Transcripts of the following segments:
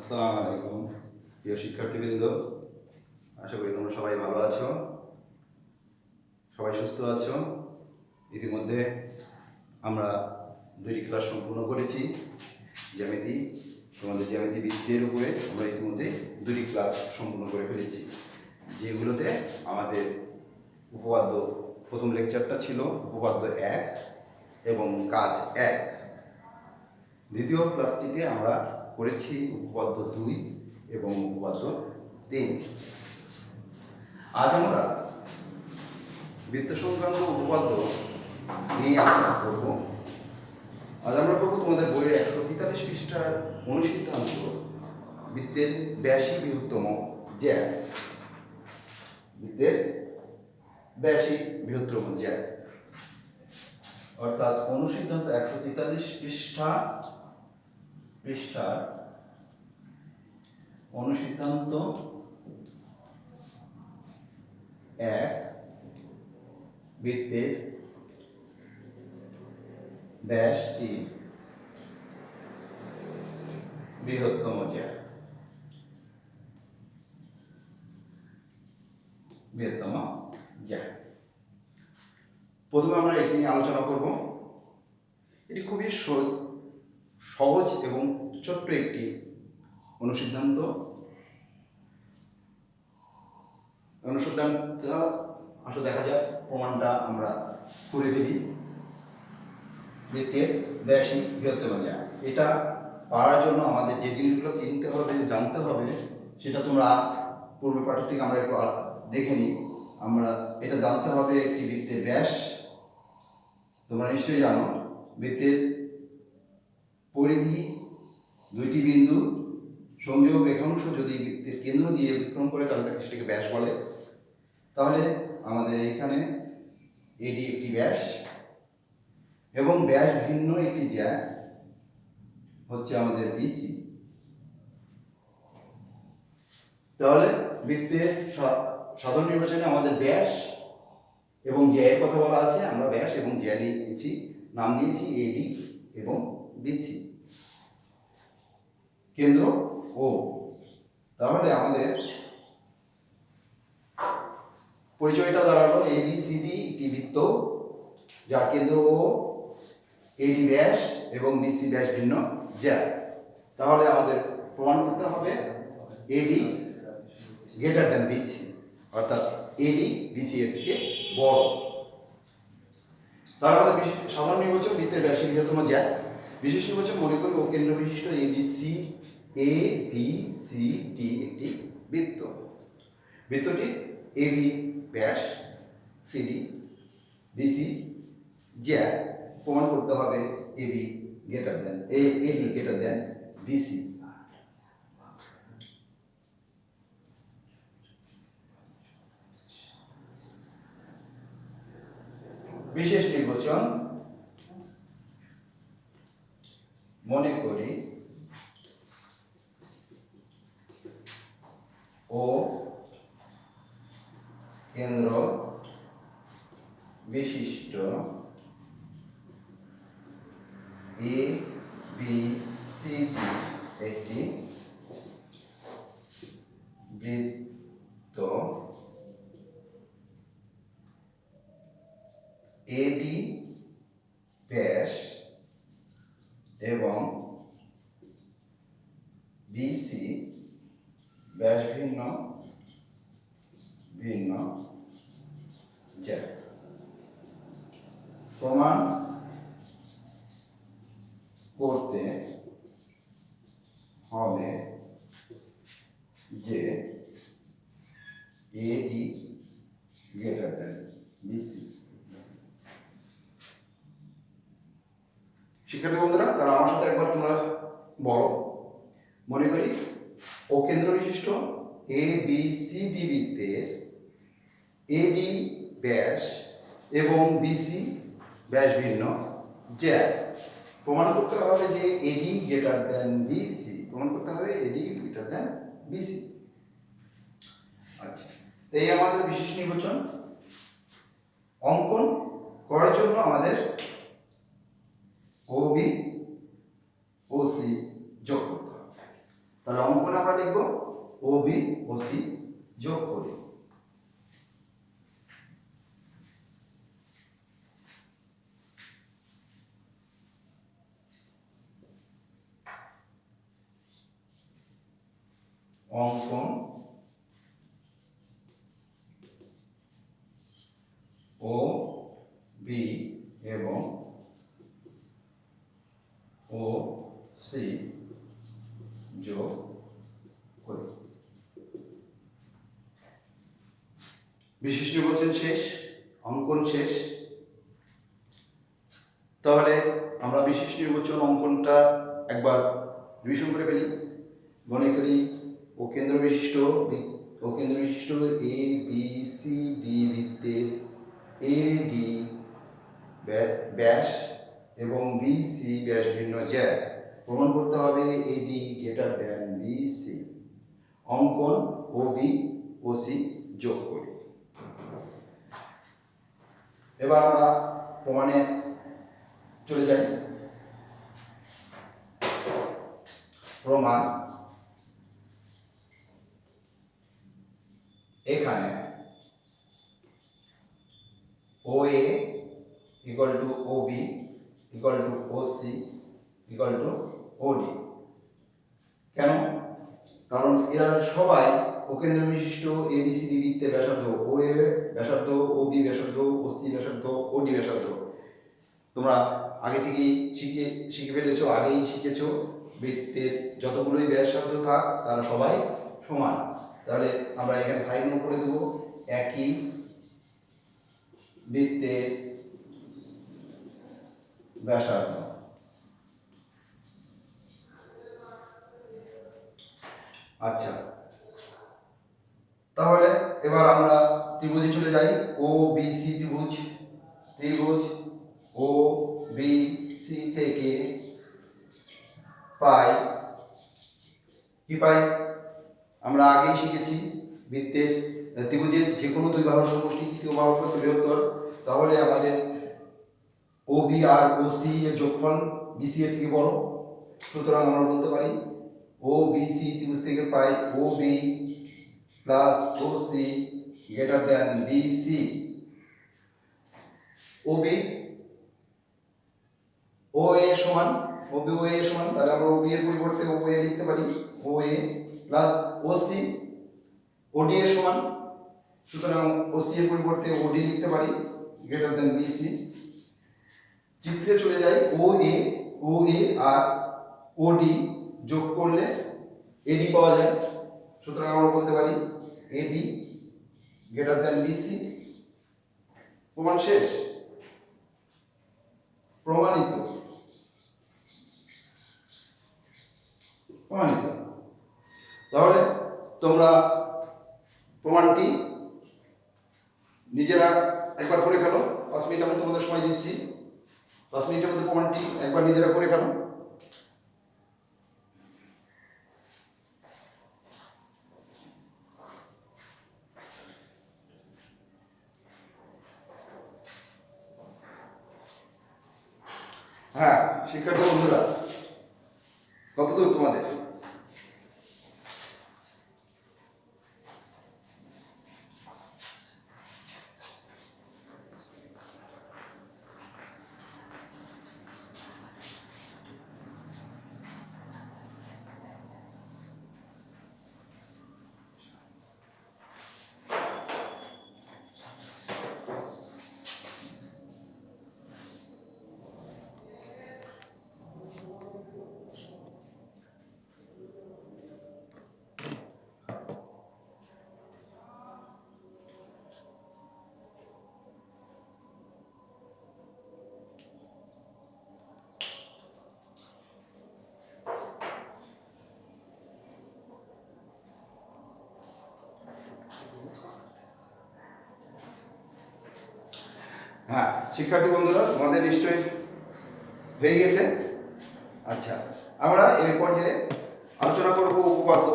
আসসালামু আলাইকুম প্রিয় শিক্ষার্থীবৃন্দ, আশা করি তোমরা সবাই ভালো আছো, সবাই সুস্থ আছো। ইতিমধ্যে আমরা 2টি ক্লাস সম্পূর্ণ করেছি। জ্যামিতি, তোমাদের জ্যামিতি বৃত্তের উপরে আমরা ইতিমধ্যে 2টি ক্লাস সম্পূর্ণ করে ফেলেছি, যেগুলোতে আমাদের উপপাদ্য প্রথম লেকচারটা ছিল উপপাদ্য 1 এবং কাজ 1। দ্বিতীয় ক্লাসটিতে আমরা করেছি উপপাদ্য 2 এবং উপপাদ্য 3। আজ আমরা বৃত্ত সংক্রান্ত উপপাদ্য নিয়ে আলোচনা করব। আজ আমরা করব তোমাদের বইয়ের 143 পৃষ্ঠার অনুসিদ্ধান্ত বৃত্তের ব্যাসই বৃহত্তম জ্যা। বৃত্তের ব্যাসই বৃহত্তম জ্যা অর্থাৎ অনুসিদ্ধান্ত 143 পৃষ্ঠার অনুসিদ্ধান্ত 1 বৃত্তের ব্যাসটি বৃহত্তম জ্যা। বৃহত্তম জ্যা প্রথমে আমরা এটি নিয়ে আলোচনা করব। এটি খুবই সহজ এবং ছোট্ট একটি অনুসিদ্ধান্ত। আসলে দেখা যাক প্রমাণটা আমরা করে ফেলি। বৃত্তের ব্যাসই বৃহত্তম জ্যা, এটা পাওয়ার জন্য আমাদের যে জিনিসগুলো চিনতে হবে, জানতে হবে, সেটা তোমরা পূর্ব পাঠ থেকে আমরা একটু দেখে নিই। আমরা এটা জানতে হবে, একটি বৃত্তের ব্যাস তোমরা নিশ্চয়ই জানো। বৃত্তের পরিধি 2টি বিন্দু সংযোগ রেখাংশ যদি বৃত্তের কেন্দ্র দিয়ে অতিক্রম করে তাহলে সেটাকে ব্যাস বলে। তাহলে আমাদের এখানে এডি একটি ব্যাস এবং ব্যাস ভিন্ন একটি জ্যা হচ্ছে আমাদের বিসি। তাহলে বৃত্তের সাধারণ নির্বাচনে আমাদের ব্যাস এবং জ্যায়ের কথা বলা আছে। আমরা ব্যাস এবং জ্যা নিয়েছি, নাম দিয়েছি এডি এবং বিসি। কেন্দ্র ও। তাহলে আমাদের পরিচয়টা দাঁড়ালো এবিসিডি একটি বৃত্ত যার কেন্দ্র ও, এডি ব্যাস এবং বিসি ব্যাস ভিন্ন জ্যা। তাহলে আমাদের প্রমাণ করতে হবে এডি গ্রেটার দ্যান বিসি, অর্থাৎ এডি বিসি এর থেকে বড়। তাহলে আমাদের সাধারণ নির্বাচন বৃত্তের ব্যাসই বৃহত্তম জ্যা। বিশেষ নির্বাচন মনে করি ও কেন্দ্র বিশিষ্ট এবিসি একটি বৃত্ত। বৃত্তটি এবি ব্যাস, সিডি বিসি জ্যা। প্রমাণ করতে হবে এডি গ্রেটার দ্যান বিসি। বিশেষ নির্বাচন মনে করি ও কেন্দ্র বিশিষ্ট এ বি সি ডি একটি বৃত্ত। এডি ব্যাস এবং বিসি ব্যাস ভিন্ন জ্যা। প্রমাণ করতে হবে যে এডি গ্রেটার দ্যান বিসি। শিক্ষার্থী বন্ধুরা, তারা আমার সাথে একবার তোমরা বলো। মনে করি ও কেন্দ্র বিশিষ্ট এ বি সি ডি বৃত্তের এডি ব্যাস এবং বিসি ব্যাস ভিন্ন জ্যা। প্রমাণ করতে হবে যে এডি গ্রেটার দ্যান বিসি। প্রমাণ করতে হবে এডি গ্রেটার দ্যান বিসি। আচ্ছা, এই আমাদের বিশেষ নির্বাচন। অঙ্কন করার জন্য আমাদের OB OC যোগ করতে হবে। তাহলে অঙ্কন লিখব ও বি ও সি যোগ করে। অঙ্কন ও বি এবং ও সি যোগ করি। বিশেষ নির্বাচন শেষ, অঙ্কন শেষ। তাহলে আমরা বিশেষ নির্বাচন অঙ্কনটা একবার রিভিশন করে ফেলি। মনে করি ও কেন্দ্র বিশিষ্ট এ বি সি ডি বৃত্তের এ ডি ব্যাস এবং বি সি ব্যাস ভিন্ন জ্যা। প্রমাণ করতে হবে A D greater than B C. অঙ্কন ও বি ও সি যোগ করি। এবার আমরা প্রমাণে চলে যাই। প্রমাণ এখানে O A equal to O B equal to O C equal to O D. কেন? কারণ এরা সবাই অকেন্দ্র বিশিষ্ট এ বি সি ডি বৃত্তের ব্যাসার্ধ। ও এ ব্যাসার্ধ, ও বি ব্যাসার্ধ, ও সি ব্যাসার্ধ, ও ডি ব্যাসার্ধ। তোমরা আগে থেকেই শিখে ফেলেছো, আগেই শিখেছো বৃত্তের যতগুলোই ব্যাসার্ধ থাক তারা সবাই সমান। তাহলে আমরা এখানে সাইড নোট করে দেবো একই বৃত্তের ব্যাসার্ধ। আচ্ছা, তাহলে এবার আমরা ত্রিভুজে চলে যাই। ও বি সি ত্রিভুজ ও বি সি থেকে পাই কি পাই? আমরা আগেই শিখেছি বৃত্তের ত্রিভুজের যে কোনো দুই বাহুর সমষ্টি তৃতীয় বাহুর ক্ষেত্রে বৃহত্তর। তাহলে আমাদের ও বি আর ও সি এর যোগফল বি সি এর থেকে বড়। সুতরাং আমরা বলতে পারি ও বি সি ত্রিভুজ থেকে পাই O B plus O C greater than B C. O B O A সমান, ও বি ও এ সমান, তাহলে আমরা ও বি এর পরিবর্তে ও এ লিখতে পারি ও এ প্লাস ও সি ও ডি এর সমান। সুতরাং ও সি এর পরিবর্তে ও ডি লিখতে পারি গ্রেটার দ্যান বি সি। চিত্রে চলে যাই ও এ আর ও ডি যোগ করলে এডি পাওয়া যায়। সুতরাং আমরা বলতে পারি এডি গ্রেটার দ্যান বিসি। প্রমাণ শেষ, প্রমাণিত। তাহলে তোমরা প্রমাণটি নিজেরা একবার করে ফেলো। 5 মিনিটের মধ্যে তোমাদের সময় দিচ্ছি। 5 মিনিটের মধ্যে প্রমাণটি একবার নিজেরা করে ফেলো। হ্যাঁ শিক্ষার্থী বন্ধুরা, কতদূর তোমাদের? হ্যাঁ শিক্ষার্থী বন্ধুরা, তোমাদের নিশ্চয়ই হয়ে গেছে। আচ্ছা, আমরা এই পর্যায়ে আলোচনা করব উপপাদ্য।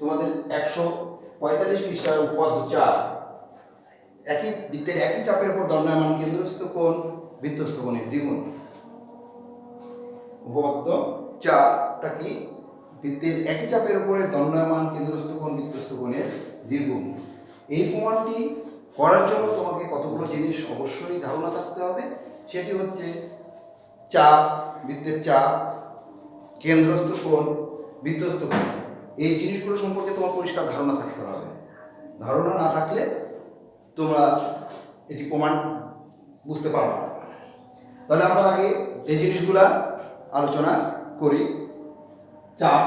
তোমাদের 145 পৃষ্ঠার উপপাদ্য 4। একই বৃত্তের একই চাপের উপর দণ্ডায়মান কেন্দ্রস্থ কোণ বৃত্তস্থ কোণের দ্বিগুণ। উপপাদ্য 4টা কি? বৃত্তের একই চাপের উপরে দণ্ডায়মান কেন্দ্রস্থ কোণ বৃত্তস্থ কোণের দ্বিগুণ। এই প্রমাণটি করার জন্য তোমাকে কতগুলো জিনিস অবশ্যই ধারণা থাকতে হবে। সেটি হচ্ছে চাপ, বৃত্তের চাপ, কেন্দ্রস্থ কোণ, বৃত্তস্থ কোণ, এই জিনিসগুলো সম্পর্কে তোমার পরিষ্কার ধারণা থাকতে হবে। ধারণা না থাকলে তোমরা এটি প্রমাণ বুঝতে পারবে না। তাহলে আমরা আগে এই জিনিসগুলা আলোচনা করি। চাপ,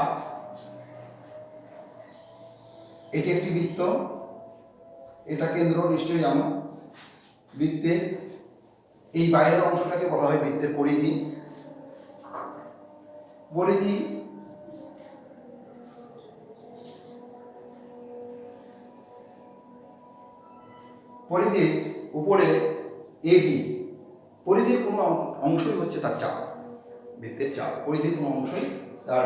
এটি একটি বৃত্ত, এটা কেন্দ্র, নিশ্চয়ই জানো। বৃত্তের এই বাইরের অংশটাকে বলা হয় বৃত্তের পরিধি। পরিধি পরিধির উপরে এবি, পরিধির কোনো অংশই হচ্ছে তার চাপ, বৃত্তের চাপ। পরিধির কোনো অংশই তার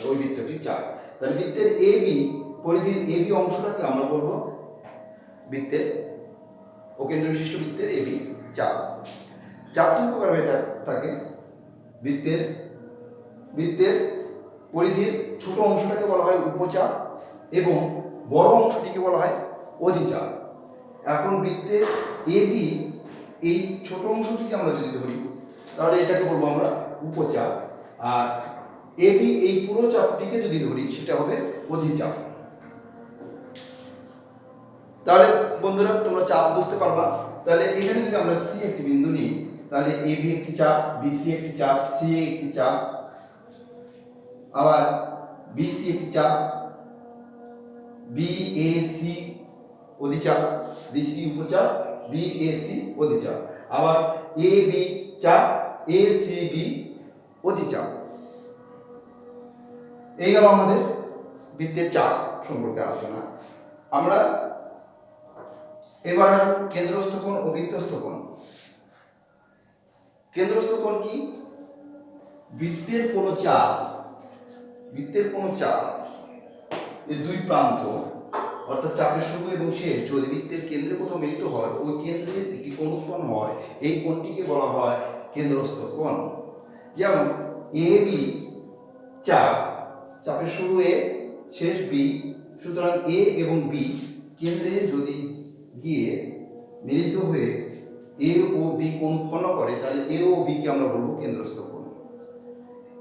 ওই বৃত্তটির চাপ। তাহলে বৃত্তের এবি, পরিধির এবি অংশটাকে আমরা বলবো বৃত্তের ও কেন্দ্র বিশিষ্ট বৃত্তের এবি চাপ। চাপ দুই প্রকার হয়ে থাকে। বৃত্তের পরিধির ছোট অংশটাকে বলা হয় উপচাপ এবং বড় অংশটিকে বলা হয় অধিচাপ। এখন বৃত্তের এবি এই ছোট অংশটিকে আমরা যদি ধরি তাহলে এটাকে বলবো আমরা উপচাপ, আর এবি এই পুরো চাপটিকে যদি ধরি সেটা হবে অধিচাপ। তাহলে বন্ধুরা তোমরা চাপ বুঝতে পারবা। তাহলে এখানে যদি আমরা সি একটি বিন্দু নিই তাহলে এবি একটি চাপ, বিসি একটি চাপ, সি একটি চাপ, আবার বিসি একটি চাপ, বিএসি অধিচাপ, বিসি উপচাপ, বিএসি অধিচাপ, আবার এবি চাপ, এসিবি অধিচাপ। এই গেল আমাদের বৃত্তের চাপ সম্পর্কে আলোচনা। আমরা এবার কেন্দ্রস্থ কোণ ও বৃত্তস্থ কোণ। কেন্দ্রস্থ কোণ কি? বৃত্তের কোনো চাপ এই দুই প্রান্ত অর্থাৎ চাপের শুরু এবং শেষ যদি বৃত্তের কেন্দ্রে কোথাও মিলিত হয়, ওই কেন্দ্রে একটি কোণ উৎপন্ন হয়, এই কোণটিকে বলা হয় কেন্দ্রস্থ কোণ। যেমন এ বি চাপ, চাপের শুরু এ শেষ বি, সুতরাং এ এবং বি কেন্দ্রে যদি গিয়ে মিলিত হয়ে এ ও বি কোণ উৎপন্ন করে তাহলে এ ও বি কে আমরা বলবো কেন্দ্রস্থ কোণ।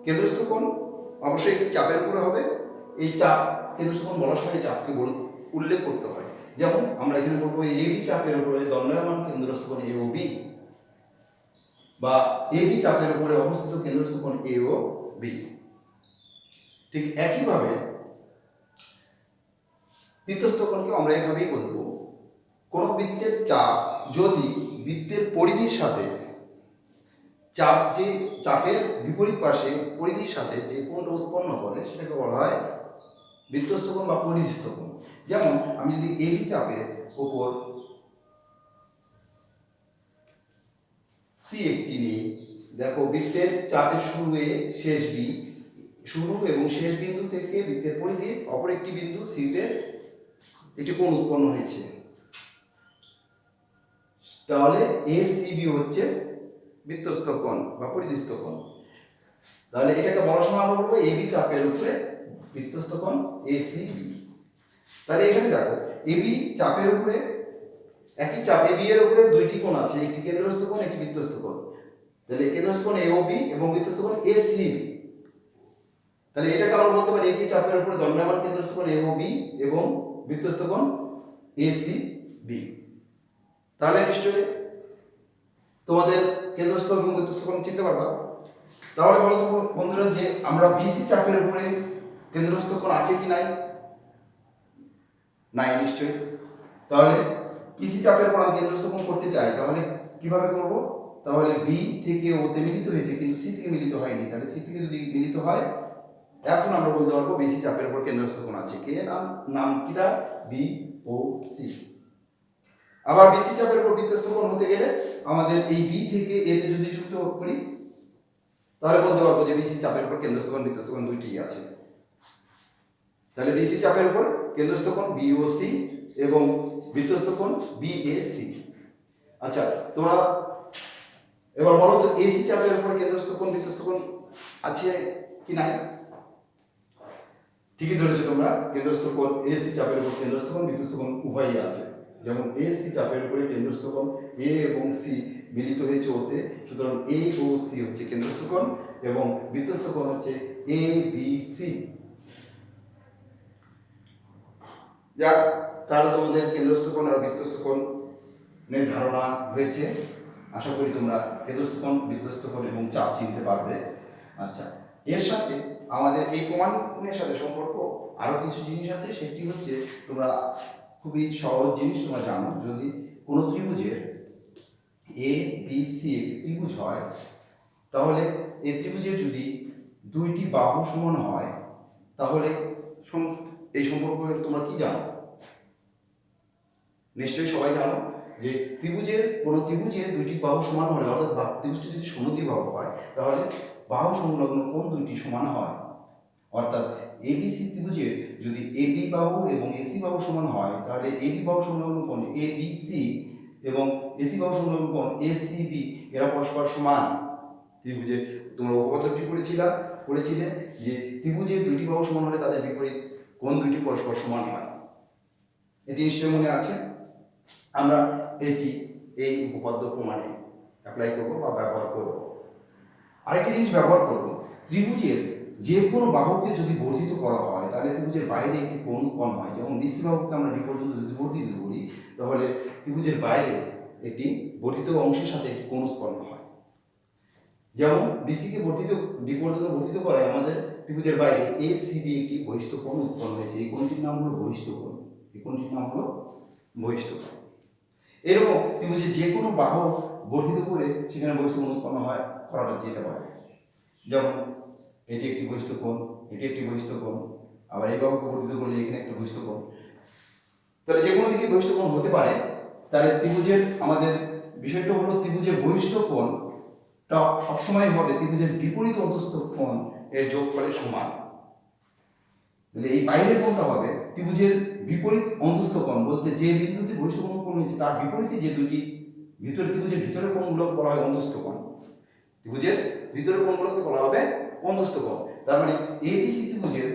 কেন্দ্রস্থ কোণ অবশ্যই একটি চাপের উপরে হবে। এই চাপ কেন্দ্রস্থ কোণ বলার সময় চাপকে উল্লেখ করতে হয়। যেমন আমরা এখানে বলবো এ বি চাপের উপরে দণ্ডায়মান কেন্দ্রস্থ কোণ এ ও বি, বা এ বি চাপের উপরে অবস্থিত কেন্দ্রস্থ কোণ এ ও বি। ঠিক একইভাবে বৃত্তস্থ কোণকে আমরা এভাবেই বলবো, কোন বৃত্তের চাপ যদি বৃত্তের পরিধির সাথে চাপের বিপরীত পাশে পরিধির সাথে যে কোণটা উৎপন্ন করে সেটাকে বলা হয় বৃত্তস্থ কোণ বা পরিধিস্থ কোণ। যেমন আমি যদি এবি চাপের উপর সি একটি নিই, দেখো বৃত্তের চাপের শুরু এ শেষ বি, শুরু এবং শেষ বিন্দু থেকে বৃত্তের পরিধির অপর একটি বিন্দু সিতে একটি কোণ উৎপন্ন হয়েছে। তাহলে এসিবি হচ্ছে বৃত্তস্থ কোণ বা পরিধিস্থ কোণ। তাহলে এটাকে বলার সময় আমরা বলবো এবি চাপের উপরে বৃত্তস্থ কোণ এসিবি। তাহলে এখানে দেখো এবি চাপের উপরে একই চাপ এবি এর উপরে দুইটি কোণ আছে, একটি কেন্দ্রস্থ কোণ একটি বৃত্তস্থ কোণ। তাহলে কেন্দ্রস্থ কোণ এওবি এবং বৃত্তস্থ কোণ এসিবি। তাহলে এটাকে আমরা বলতে পারি একই চাপের উপরে দণ্ডায়মান কেন্দ্রস্থ কোণ এওবি এবং বৃত্তস্থ কোণ এসিবি। তাহলে নিশ্চয়ই তোমাদের কেন্দ্রস্থ এবং বৃত্তস্থ কোণ চিনতে পারবা। তাহলে বলো তো বন্ধুরা যে আমরা বিসি চাপের উপরে কেন্দ্রস্থ কোণ আছে কি নাই? নাই নিশ্চয়ই। তাহলে বিসি চাপের উপর আমি কেন্দ্রস্থ কোণ করতে চাই, তাহলে কিভাবে করব? তাহলে বি থেকে ওতে মিলিত হয়েছে কিন্তু সি থেকে মিলিত হয়নি। তাহলে সি থেকে যদি মিলিত হয় এখন আমরা বলতে পারবো বিসি চাপের উপর কেন্দ্রস্থ কোণ আছে। কে নাম কিটা? B O C. আবার বিসি চাপের উপর বৃত্তস্থ কোণ হতে গেলে আমাদের এই বি থেকে এ তে যদি যুক্ত করি তাহলে বলতে পারবো যে বিসি চাপের উপর কেন্দ্রস্থ কোণ বৃত্তস্থ কোণ দুইটিই আছে। তাহলে বিসি চাপের উপর কেন্দ্রস্থ কোণ বিওসি এবং বৃত্তস্থ কোণ বিএসি। আচ্ছা তোমরা এবার বলো তো এসি চাপের উপর কেন্দ্রস্থ কোণ বৃত্তস্থ কোণ আছে কি নাই? ঠিকই ধরেছো তোমরা, কেন্দ্রস্থ কোণ এসি চাপের উপর কেন্দ্রস্থ কোণ বৃত্তস্থ কোণ উভয়ই আছে। যেমন এসি চাপের উপরে কেন্দ্রস্থ কোণ এ এবং সি মিলিত হয়েছে ওতে, সুতরাং এ ও সি হচ্ছে কেন্দ্রস্থ কোণ এবং বৃত্তস্থ কোণ হচ্ছে এ বি সি। যাক, তাহলে তোমাদের কেন্দ্রস্থ কোণ আর বৃত্তস্থ কোণ নিয়ে ধারণা হয়েছে। আশা করি তোমরা কেন্দ্রস্থ কোণ, বৃত্তস্থ কোণ এবং চাপ চিনতে পারবে। আচ্ছা, এর সাথে আমাদের এই প্রমাণের সাথে সম্পর্ক আরো কিছু জিনিস আছে। সেটি হচ্ছে, তোমরা খুবই সহজ জিনিস তোমরা জানো, যদি কোনো ত্রিভুজের এ বি সি একটি ত্রিভুজ হয়, তাহলে এই ত্রিভুজের যদি দুইটি বাহু সমান হয়, তাহলে এই সম্পর্কে তোমরা কি জানো? নিশ্চয়ই সবাই জানো যে কোনো ত্রিভুজের দুইটি বাহু সমান হলে, অর্থাৎ ত্রিভুজটি যদি সমদ্বিবাহু হয়, তাহলে বাহু সংলগ্ন কোণ দুইটি সমান হয়। অর্থাৎ এবিসি ত্রিভুজের যদি এবি বাহু এবং এসি বাহু সমান হয়, তাহলে এবি বাহু সংলগ্ন কোণ এবিসি এবং এসি বাহু সংলগ্ন কোণ এসিবি এরা পরস্পর সমান। ত্রিভুজের তোমরা উপপাদ্যটি পড়েছিলে যে ত্রিভুজের দুইটি বাহু সমান হলে তাদের বিপরীত কোণ দুইটি পরস্পর সমান হয়। এটি নিশ্চয় মনে আছে। আমরা এই উপপাদ্য প্রমাণে অ্যাপ্লাই করব বা ব্যবহার করব। আরেকটি জিনিস ব্যবহার করব, ত্রিভুজের যে কোনো বাহুকে যদি বর্ধিত করা হয়, তাহলে ত্রিভুজের বাইরে একটি কোণ উৎপন্ন হয়। যেমন বিসি বাহুকে আমরা ডি পর্যন্ত যদি বর্ধিত করি, তাহলে ত্রিভুজের বাইরে একটি বর্ধিত অংশের সাথে একটি কোণ উৎপন্ন হয়। যেমন বিসিকে ডি পর্যন্ত বর্ধিত করায় আমাদের ত্রিভুজের বাইরে এসিডি একটি বহিস্থ কোণ উৎপন্ন হয়েছে। এই কোণটির নাম হলো বহিস্থ কোণ। এই কোণটির নাম হলো বহিস্থ কোণ। এরকম ত্রিভুজের যে কোনো বাহু বর্ধিত করে সেখানে বহিস্থ কোণ উৎপন্ন করা যেতে পারে। যেমন এটি একটি বহিস্থ কোণ, এটি একটি বহিস্থ কোণ, আবার এই বাহুকে বর্ধিত করলে এখানে একটা বহিস্থ কোণ। তাহলে যে কোনো দিকে বহিস্থ কোণ হতে পারে। তাহলে ত্রিভুজের আমাদের বিষয়টা হলো, ত্রিভুজের বহিস্থ কোণটা সবসময় হবে ত্রিভুজের বিপরীত অন্তস্থ কোণ এর যোগফলের সমান। তাহলে এই বাইরের কোণটা হবে ত্রিভুজের বিপরীত অন্তস্থ কোণ, বলতে যে বিন্দুতে বহিস্থ কোণ হয়েছে তার বিপরীতে যে দুটি ত্রিভুজের ভিতরের কোণগুলোকে বলা হয় অন্তস্থ কোণ। ত্রিভুজের ভিতরের কোণগুলোকে বলা হবে অন্তস্থ কোণ। তার মানে এবিসি ত্রিভুজের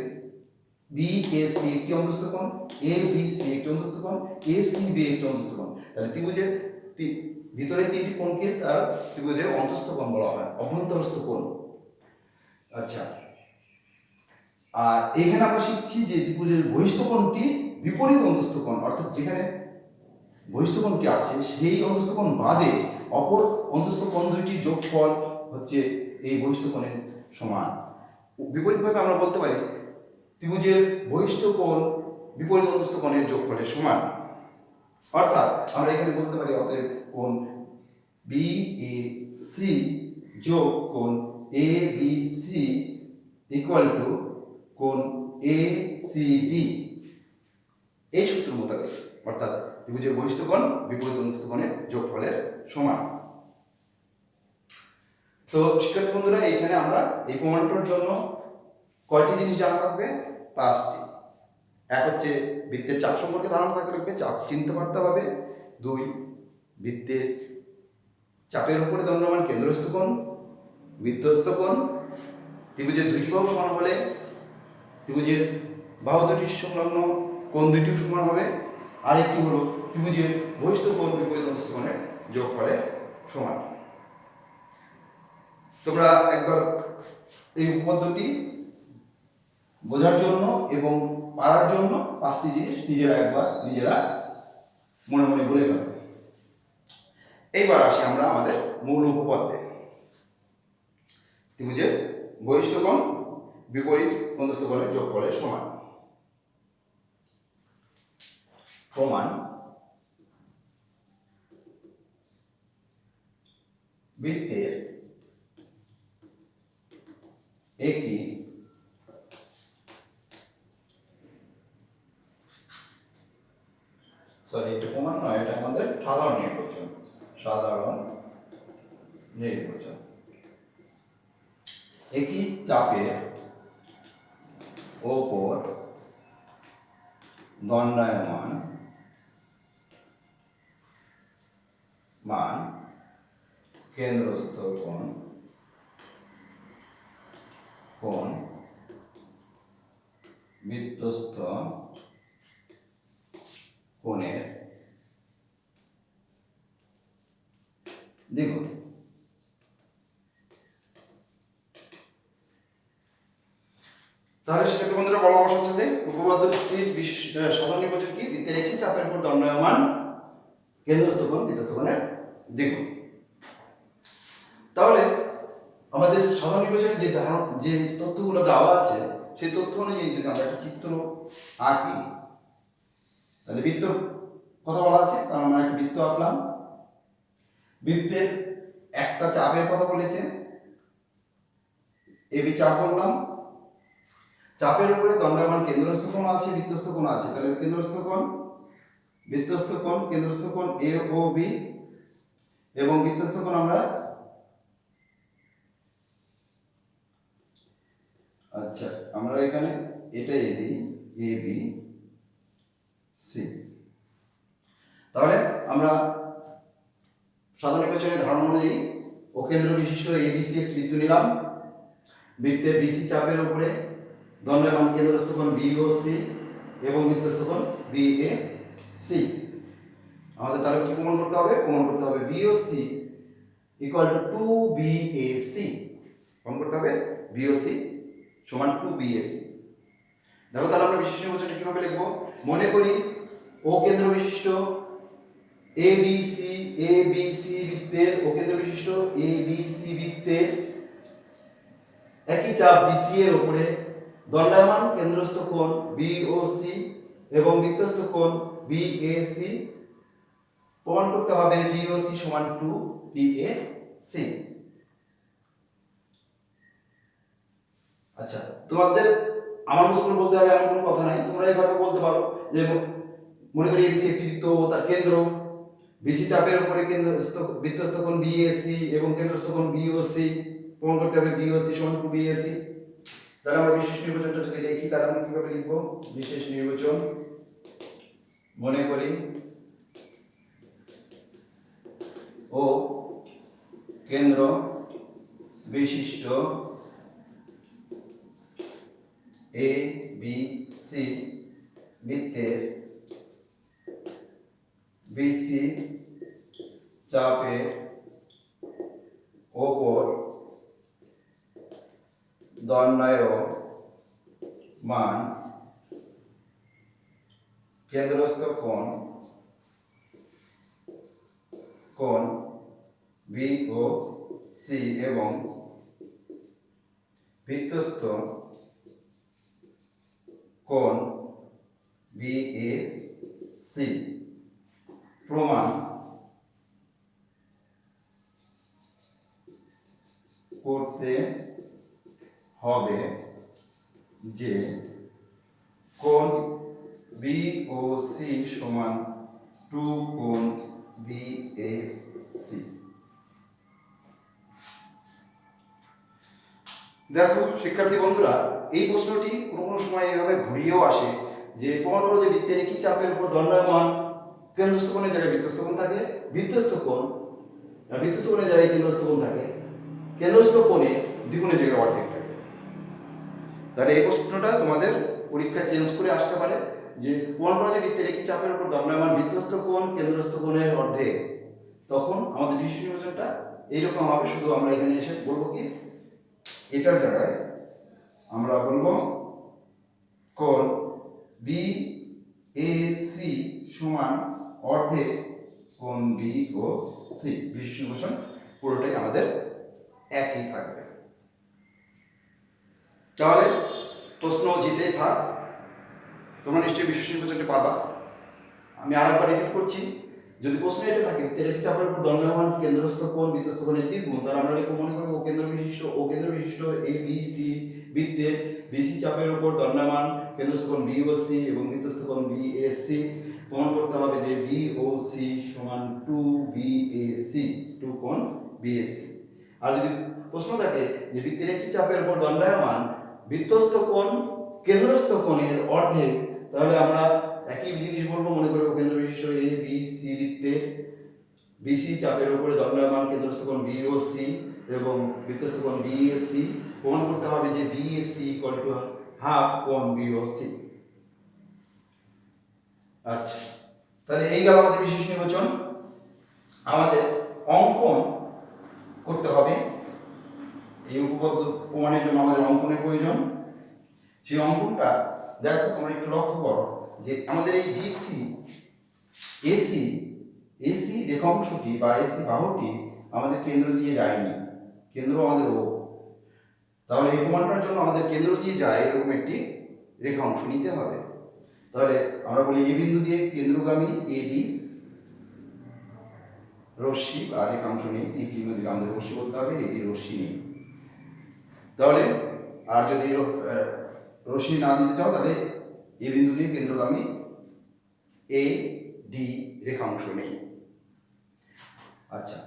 বিএসি একটি অন্তস্থ কোণ, এবিসি একটি অন্তস্থ কোণ, এসিবি একটি অন্তস্থ কোণ। তাহলে ত্রিভুজের ভিতরে তিনটি কোণকে তার ত্রিভুজের অন্তস্থ কোণ বলা হয়, অভ্যন্তরস্থ কোণ। আচ্ছা, আর এখানে আমরা শিখছি যে ত্রিভুজের বহিস্থ কোণটি বিপরীত অন্তস্থ কোণ, অর্থাৎ যেখানে বহিস্থ কোণটি আছে সেই অন্তস্থ কোণ বাদে অপর অন্তস্থ কোণ দুইটির যোগফল হচ্ছে এই বহিস্থ কোণের সমান। বিপরীতভাবে আমরা বলতে পারি ত্রিভুজের বহিস্থ কোণ বিপরীত অন্তস্থ কোণের যোগফলের সমান। অর্থাৎ আমরা এখানে বলতে পারি অতএব কোণ বিএসি যোগ কোণ এবিসি ইকুয়াল টু কোণ এসিডি। এই সূত্র মোতাবেক, অর্থাৎ ত্রিভুজের বহিস্থ কোণ বিপরীত অন্তস্থ কোণের যোগফলের সমান। তো শিক্ষার্থী বন্ধুরা, এখানে আমরা এই প্রমাণটার জন্য কয়টি জিনিস জানা থাকবে? 5টি। এক হচ্ছে বৃত্তের চাপ সম্পর্কে ধারণা থাকতে লাগবে, চাপ চিনতে পারতে হবে। 2, বৃত্তের চাপের উপরে দণ্ডমান কেন্দ্রস্থ কোণ, বৃত্তস্থ কোণ। ত্রিভুজের দুইটি বাহু সমান হলে ত্রিভুজের বাহু দুটির সংলগ্ন কোণ দুটিও সমান হবে। আরেকটি হলো ত্রিভুজের বহিস্থ কোণ বিপরীত অন্তস্থ কোণের যোগফলের সমান। তোমরা একবার এই উপপাদ্যটি বোঝার জন্য এবং পারার জন্য 5টি জিনিস নিজেরা মনে মনে বলে ফেলো। এইবার আসি আমরা আমাদের মূল উপপাদ্যে। ত্রিভুজের বহিস্থ কোণ বিপরীত অন্তস্থ কোণের যোগফলের সমান। প্রমাণ: বৃত্তের একটি এটা প্রমাণ নয়, এটা আমাদের সাধারণ নির্বাচন। একই চাপের ওপর দণ্ডায়মান মান কেন্দ্রস্থ কোণ বৃত্তস্থ কোণের দ্বিগুণ। তাহলে সেক্ষেত্রে বন্ধুরা বলা আমার সাথে উপপাদ্যটির সাধারণ নির্বাচন কি? বৃত্তের একই চাপের উপর দণ্ডায়মান কেন্দ্রস্থ কোণ বৃত্তস্থ কোণের দ্বিগুণ। তাহলে আমাদের সাধারণ নির্বাচনে যে তথ্যগুলো দেওয়া আছে সেই তথ্য অনুযায়ী যদি আমরা একটা চিত্র আঁকি, তাহলে বৃত্ত কথা বলা আছে, কারণ আমরা একটা বৃত্ত আঁকলাম। বৃত্তের একটা চাপের কথা বলেছে, এবি চাপ বললাম। চাপের উপরে দণ্ডায়মান কেন্দ্রস্থ কোণ আছে, বৃত্তস্থ কোণ আছে। তাহলে কেন্দ্রস্থ কোণ, বৃত্তস্থ কোণ, কেন্দ্রস্থ কোণ এ ও বি, এবং বৃত্তস্থ কোণ আমরা আচ্ছা আমরা এখানে এটা দিই এ বি সি। তাহলে আমরা সাধারণ নির্বাচনের ধারণা অনুযায়ী ও কেন্দ্র বিশিষ্ট এবিসি একটি বৃত্ত নিলাম। বৃত্তের বিসি চাপের উপরে দণ্ডায়মান কেন্দ্রস্থ কোণ বিওসি এবং বৃত্তস্থ কোণ বিএসি। আমাদের তাহলে কি প্রমাণ করতে হবে? প্রমাণ করতে হবে বিওসি ইকুয়াল টু 2BAC। প্রমাণ করতে হবে বিওসি সমান 2BAC। দেখো তাহলে আমরা বিশেষ নির্বাচনটা কিভাবে লিখবো? মনে করি ও কেন্দ্র বিশিষ্ট ABC বৃত্তের, ও কেন্দ্র বিশিষ্ট ABC বৃত্তের একই চাপ BC এর উপরে দণ্ডায়মান কেন্দ্রস্থ কোণ BOC এবং বৃত্তস্থ কোণ BAC। প্রমাণ করতে হবে BOC সমান 2BAC। আচ্ছা তোমাদের আমার মতো করে বলতে হবে এমন কোনো কথা নাই, তোমরা এইভাবে বলতে পারো যে মনে করি এবিসি একটি বৃত্ত, তার কেন্দ্র বিসি চাপের উপরে কেন্দ্রস্থ বৃত্তস্থ কোণ বিএসি এবং কেন্দ্রস্থ কোণ বিওসি। প্রমাণ করতে হবে বিওসি সমান 2BAC। তাহলে আমরা বিশেষ নির্বাচনটা যদি লিখি তাহলে আমরা কিভাবে লিখব? বিশেষ নির্বাচন মনে করি ও কেন্দ্র বিশিষ্ট ABC বৃত্তের বিসি চাপের ওপর দণ্ডায়মান কেন্দ্রস্থ কোণ বিওসি এবং বৃত্তস্থ কোণ বিএসি। প্রমাণ করতে হবে যে কোণ বিওসি সমান 2 কোণ বিএসি। দেখো শিক্ষার্থী বন্ধুরা, এই প্রশ্নটি কোনো কোনো সময় এইভাবে ঘুরিয়েও আসে যে প্রমাণ করো যে বৃত্তের একই চাপের উপর দণ্ডায়মান কেন্দ্রস্থ কোণের জায়গায় বৃত্তস্থ কোণ থাকে, বৃত্তস্থ কোণের জায়গায় কেন্দ্রস্থ কোণ থাকে, কেন্দ্রস্থ কোণে দ্বিগুণের জায়গায় অর্ধেক থাকে। তাহলে এই প্রশ্নটা তোমাদের পরীক্ষায় চেঞ্জ করে আসতে পারে যে প্রমাণ করা যে বৃত্তের একই চাপের উপর দণ্ডায়মান বৃত্তস্থ কোণ কেন্দ্রস্থ কোণের অর্ধেক। তখন আমাদের বিশেষ নির্বাচনটা এইরকম হবে, শুধু আমরা এখানে এসে বলবো কি এটার জায়গায় আমরা বলবো কোণ বিএসি সমান অর্ধেক কোণ বিওসি। বিশেষ নির্বাচন পুরোটাই আমাদের একই থাকবে। তাহলে প্রশ্ন যেটাই থাক তোমরা নিশ্চয়ই বিশেষ নির্বাচনটি পাবা। আমি আরেকবার রিপিট করছি, যদি প্রশ্ন এটা থাকে বৃত্তের একই চাপের উপর দণ্ডায়মান কেন্দ্রস্থ কোণ বৃত্তস্থ কোণের দ্বিগুণ, তাহলে আমরা মনে করি ও কেন্দ্র বিশিষ্ট ABC বৃত্তের বিসি চাপের উপর দণ্ডায়মান কেন্দ্রস্থ কোণ বিওসি এবং বৃত্তস্থ কোণ বিএসি। প্রমাণ করতে হবে যে বিওসি সমান 2BAC, 2 কোণ বিএসি। আর যদি প্রশ্ন থাকে যে বৃত্তের একই চাপের উপর দণ্ডায়মান বৃত্তস্থ কোণ কেন্দ্রস্থ কোণের অর্ধেক, তাহলে আমরা একই জিনিস বলবো। মনে করো কেন্দ্র বিশিষ্ট ABC বৃত্তের বিসি চাপের উপরে দণ্ডায়মান কেন্দ্রস্থ কোণ বিওসি এবং বৃত্তস্থ কোণ বিএসি। প্রমাণ করতে হবে যে বিএসি ইকুয়াল টু হাফ কোণ বিওসি। আচ্ছা, তাহলে এই গেল আমাদের বিশেষ নির্বাচন। আমাদের অঙ্কন করতে হবে, এই উপপাদ্য প্রমাণের জন্য আমাদের অঙ্কনের প্রয়োজন। সেই অঙ্কনটা দেখো, তোমরা একটু লক্ষ্য করো যে আমাদের এই বিসি এসি এসি রেখাংশটি বা এসি বাহুটি আমাদের কেন্দ্র দিয়ে যায়নি, কেন্দ্র আমাদের ও। তাহলে এই প্রমাণটার জন্য আমাদের কেন্দ্র দিয়ে যায় এরকম একটি রেখাংশ নিতে হবে। তাহলে আমরা বলি এই বিন্দু দিয়ে কেন্দ্রগামী এডি রশ্মি বা রেখাংশ নেই, এই চিহ্ন দিকে আমাদের রশ্মি বলতে হবে, এডি রশ্মি নেই। তাহলে আর যদি রশ্মি না দিতে চাও তাহলে এই বিন্দু দিয়ে কেন্দ্রগামী এ ডি রেখাংশ নেই। আচ্ছা,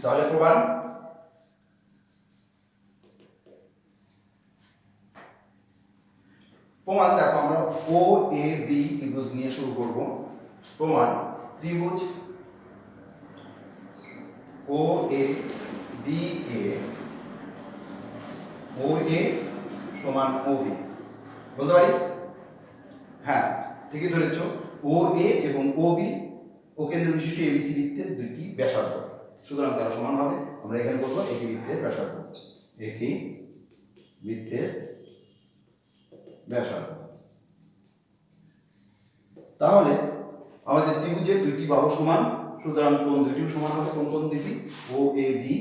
তাহলে প্রমাণ। প্রমাণ দেখো, আমরা ও এ বি ত্রিভুজ নিয়ে শুরু করব। প্রমাণ, ত্রিভুজ ও A B A, O A সমান ও বি বলতে পারি? হ্যাঁ, ঠিকই ধরেছ। ও এ এবং ও বি ও কেন্দ্র বিশিষ্ট এবিসি বৃত্তের দুটি ব্যাসার্ধ, সুতরাং তারা সমান হবে। আমরা এখানে বলবো একই বৃত্তের ব্যাসার্ধ, একই বৃত্তের ব্যাসার্ধ। তাহলে আমাদের ত্রিভুজের দুইটি বাহু সমান, সুতরাং কোণ দুটিও সমান হবে। কোন কোণ দুটি? ও এ বি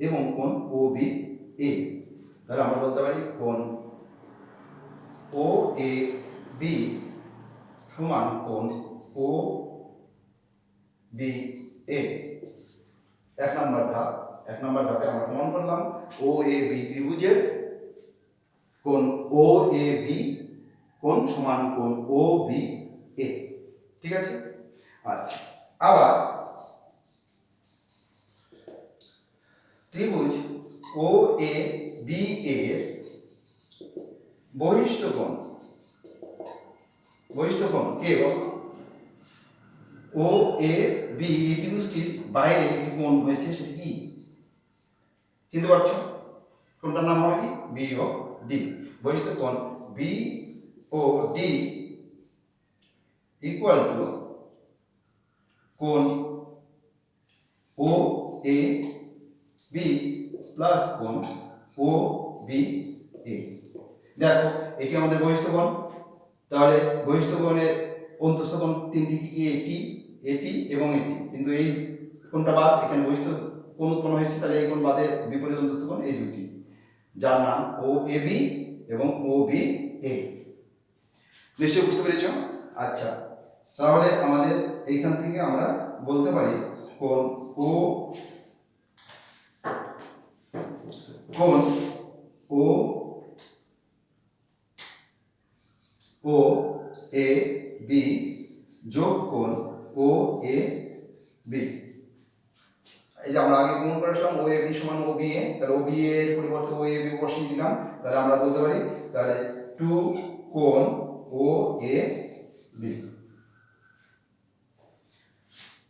এবং কোণ ও বি এ। তাহলে আমরা বলতে পারি কোণ ও এ বি সমান কোণ ও বি এ। এক নম্বর ধাপে আমরা প্রমাণ করলাম ও এ বি ত্রিভুজের কোণ ও এ বি কোণ সমান কোণ ও বি এ। ঠিক আছে? আচ্ছা, আবার ত্রিভুজ ও এ বি এর বহিষ্ঠ কোণ কে বল? ও এ বি এই ত্রিভুজটির বাইরে একটি কোণ হয়েছে, সেটি কি চিনতে পারছো? কোণটার নাম হবে কি? B O D. বহিষ্ঠ কোণ B O D equal to কোণ ও এ বি প্লাস কোণ ও বি এ। দেখো, এটি আমাদের বহিষ্ঠ কোণ। তাহলে বহিষ্ঠ কোণের অন্তঃস্থ কোণ তিনটি কি কি? এটি, এটি এবং এটি। কিন্তু এই কোণটা বাদ, এখানে বহিষ্ঠ কোণ উৎপন্ন হয়েছে, তাহলে এই কোণ বাদে বিপরীত অন্তঃস্থ কোণ এই দুটি, যার নাম ও এ বি এবং ও বি এ। নিশ্চয়ই বুঝতে পেরেছ? আচ্ছা, তাহলে আমাদের এইখান থেকে আমরা বলতে পারি কোণ ও এ বি যোগ কোণ ও এ বি। এই যে আমরা আগে প্রমাণ করেছিলাম ও এ বি সমান ও বি এ, তাহলে ও বি এর পরিবর্তে ও এ বি বসিয়ে দিলাম। তাহলে আমরা বলতে পারি তাহলে 2 কোণ ও এ বি।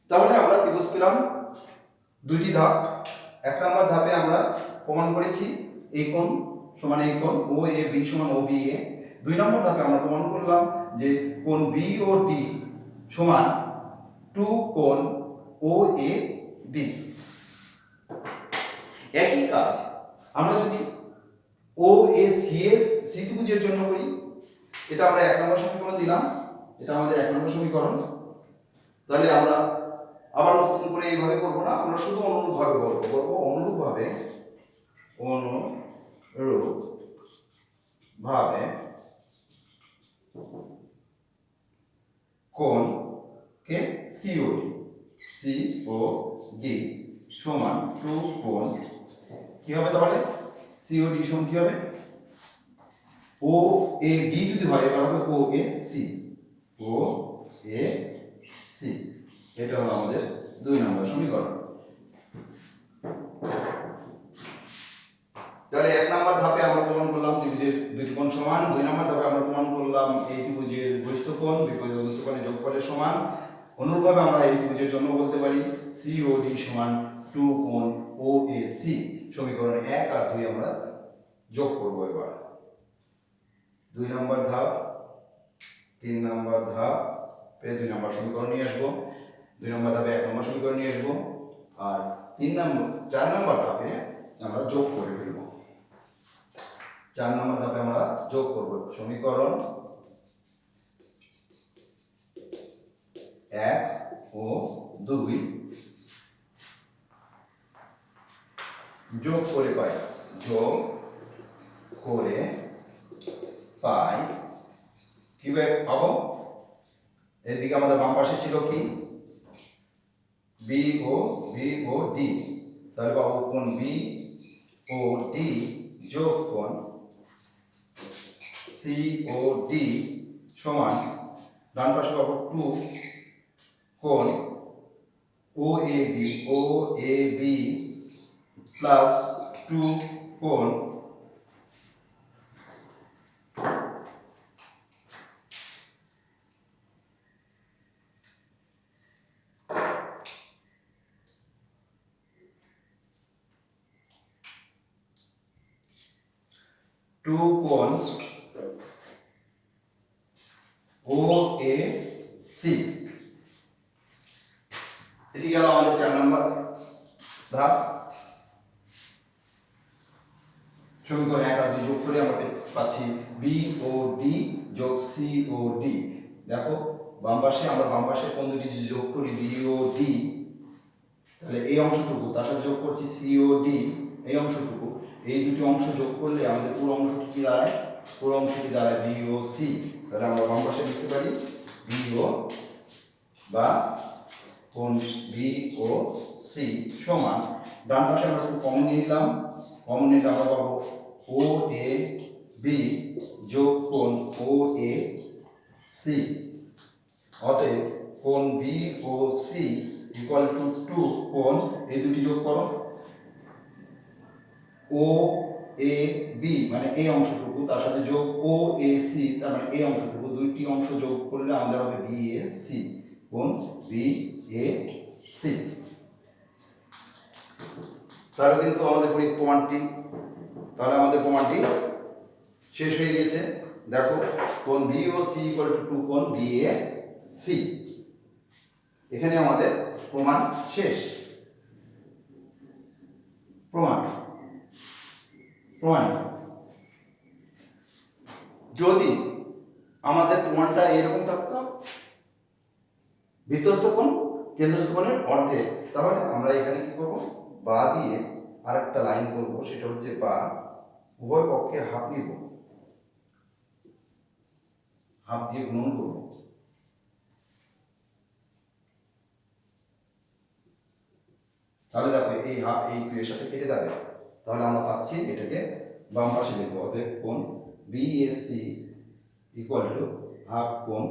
তাহলে আমরা ত্রিভুজ পেলাম দুইটি ধাপ। এক নম্বর ধাপে আমরা প্রমাণ করেছি এই কোণ সমান এই কোণ, ও এ বি সমান ও বি এ। দুই নম্বর ধাপে আমরা প্রমাণ করলাম যে কোণ বি ও ডি সমান 2 কোণ ও এ বি। একই কাজ আমরা যদি ও এ সি এর সি ত্রিভুজের জন্য করি, এটা আমরা এক নম্বর সমীকরণ দিলাম, এটা আমাদের এক নম্বর সমীকরণ। তাহলে আমরা আবার নতুন করে এইভাবে করব না, আমরা শুধু অনুরূপভাবে করবো। অনুরূপভাবে কোণ কে সিওডি সমান 2 কোণ কি হবে? তাহলে সিওডি সমান কি হবে? ও এ বি যদি হয় এবার হবে ও এ সি। এটা হলো আমাদের 2 নম্বর সমীকরণ। তাহলে এক নম্বর ধাপে আমরা প্রমাণ করলাম ত্রিভুজের দুটি কোণ সমান। 2 নম্বর ধাপে আমরা প্রমাণ করলাম এই ত্রিভুজের বহিষ্ঠ কোণ বিপরীত অন্তঃস্থ কোণের যোগফলের সমান। অনুরূপভাবে আমরা এই ত্রিভুজের জন্য বলতে পারি সিওডি সমান 2 কোণ ও এ সি। সমীকরণ 1 আর 2 আমরা যোগ করব এবার। 2 নম্বর ধাপ, 3 নম্বর ধাপ, 2 নম্বর সমীকরণ নিয়ে আসবো। 2 নম্বর ধাপে 1 নম্বর সমীকরণ নিয়ে আসবো। আর 4 নম্বর ধাপে আমরা যোগ করে ফেলব। 4 নম্বর ধাপে আমরা যোগ করব সমীকরণ 1 ও 2 যোগ করে পাই, যোগ করে পাই কিভাবে পাবো? এদিকে আমাদের বাম পাশে ছিল কি বি ও ডি, তাহলে পাবো কোণ বি ও ডি যোগ কোণ সি ও ডি সমান ডান পাশে পাবো 2 কোণ ও এ বি প্লাস 2 কোণ কোণ ও এ সি। এটি গেল আমাদের 4 নম্বর ধাপ। সমীকরণ 1 আর 2 যোগ করে আমরা পাচ্ছি বি ও ডি যোগ সি ও ডি। দেখো বাম পাশে আমরা বাম পাশের কোণ দুটি যোগ করি বি ও ডি, তাহলে এই অংশটুকু তার সাথে যোগ করছি সি ও ডি, এই অংশটুকু, এই দুটি অংশ যোগ করলে আমাদের পুরো অংশটি কি দাঁড়ায়? পুরো অংশটি দাঁড়ায় বি ও সি। তাহলে আমরা বাম পাশে লিখতে পারি বি ও বা কোণ বি ও সি সমান, ডান পাশে আমরা একটু কমন নিয়ে নিলাম, কমন নিলে আমরা পাবো ও এ বি যোগ কোণ ও এ সি। অতএব কোণ B O C equal to 2 কোণ, এই দুটি যোগ করো ও এ বি মানে এই অংশটুকু তার সাথে যোগ ও এ সি তার মানে এই অংশটুকু, দুইটি অংশ যোগ করলে আমাদের হবে বি এ সি, কোণ বি এ সি। তাহলে কিন্তু আমাদের প্রমাণটি শেষ হয়ে গেছে। দেখো কোণ B O C equal to 2 কোণ বি এ সি, এখানে আমাদের প্রমাণ শেষ। প্রমাণ যদি আমাদের প্রমাণটা এরকম থাকতো বৃত্তস্থ কোণ কেন্দ্রস্থ কোণের অর্ধেক, তাহলে আমরা এখানে কি করব? বা দিয়ে আরেকটা লাইন করব, সেটা হচ্ছে বা উভয় পক্ষে হাফ নিব, হাফ দিয়ে গুণন করব। তাহলে দেখো এই হাফ এই এর সাথে কেটে যাবে, তাহলে আমরা পাচ্ছি এটাকে বাম পাশে লিখবো। অতএব কোণ বিএসি ইকুয়াল টু হাফ কোণ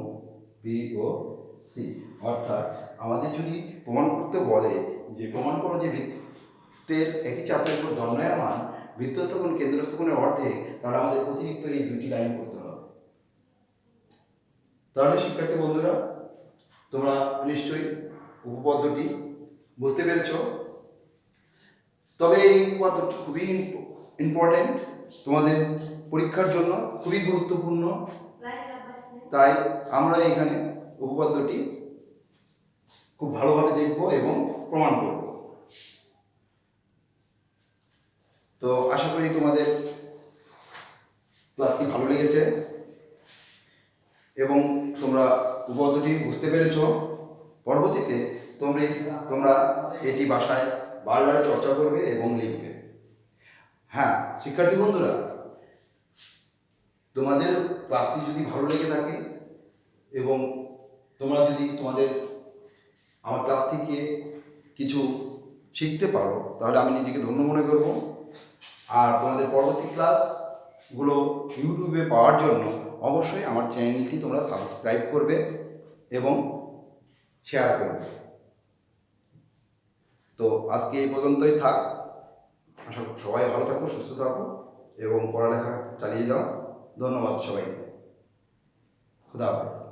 বিওসি। অর্থাৎ আমাদের যদি প্রমাণ করতে বলে যে প্রমাণ করো যে বৃত্তের একই চাপের উপর দণ্ডায়মান বৃত্তস্থ কোণ কেন্দ্রস্থ কোণের অর্ধেক, তাহলে আমাদের অতিরিক্ত এই দুটি লাইন করতে হবে। তাহলে শিক্ষার্থী বন্ধুরা, তোমরা নিশ্চয়ই উপপাদ্যটি বুঝতে পেরেছ। তবে এই উপপাদ্যটি খুবই ইম্পর্টেন্ট, তোমাদের পরীক্ষার জন্য খুবই গুরুত্বপূর্ণ। তাই আমরা এখানে উপপাদ্যটি খুব ভালোভাবে দেখব এবং প্রমাণ করব। তো আশা করি তোমাদের ক্লাসটি ভালো লেগেছে এবং তোমরা উপপাদ্যটি বুঝতে পেরেছ। পরবর্তীতে তোমরা এটি বাসায় বারবার চর্চা করবে এবং লিখবে। হ্যাঁ শিক্ষার্থী বন্ধুরা, তোমাদের ক্লাসটি যদি ভালো লেগে থাকে এবং তোমরা যদি আমার ক্লাস থেকে কিছু শিখতে পারো, তাহলে আমি নিজেকে ধন্য মনে করব। আর তোমাদের পরবর্তী ক্লাসগুলো ইউটিউবে পাওয়ার জন্য অবশ্যই আমার চ্যানেলটি তোমরা সাবস্ক্রাইব করবে এবং শেয়ার করবে। তো আজকে এই পর্যন্তই থাক। আশা করি সবাই ভালো থাকো, সুস্থ থাকো এবং পড়ালেখা চালিয়ে যাও। ধন্যবাদ সবাইকে। খুদা হাফেজ।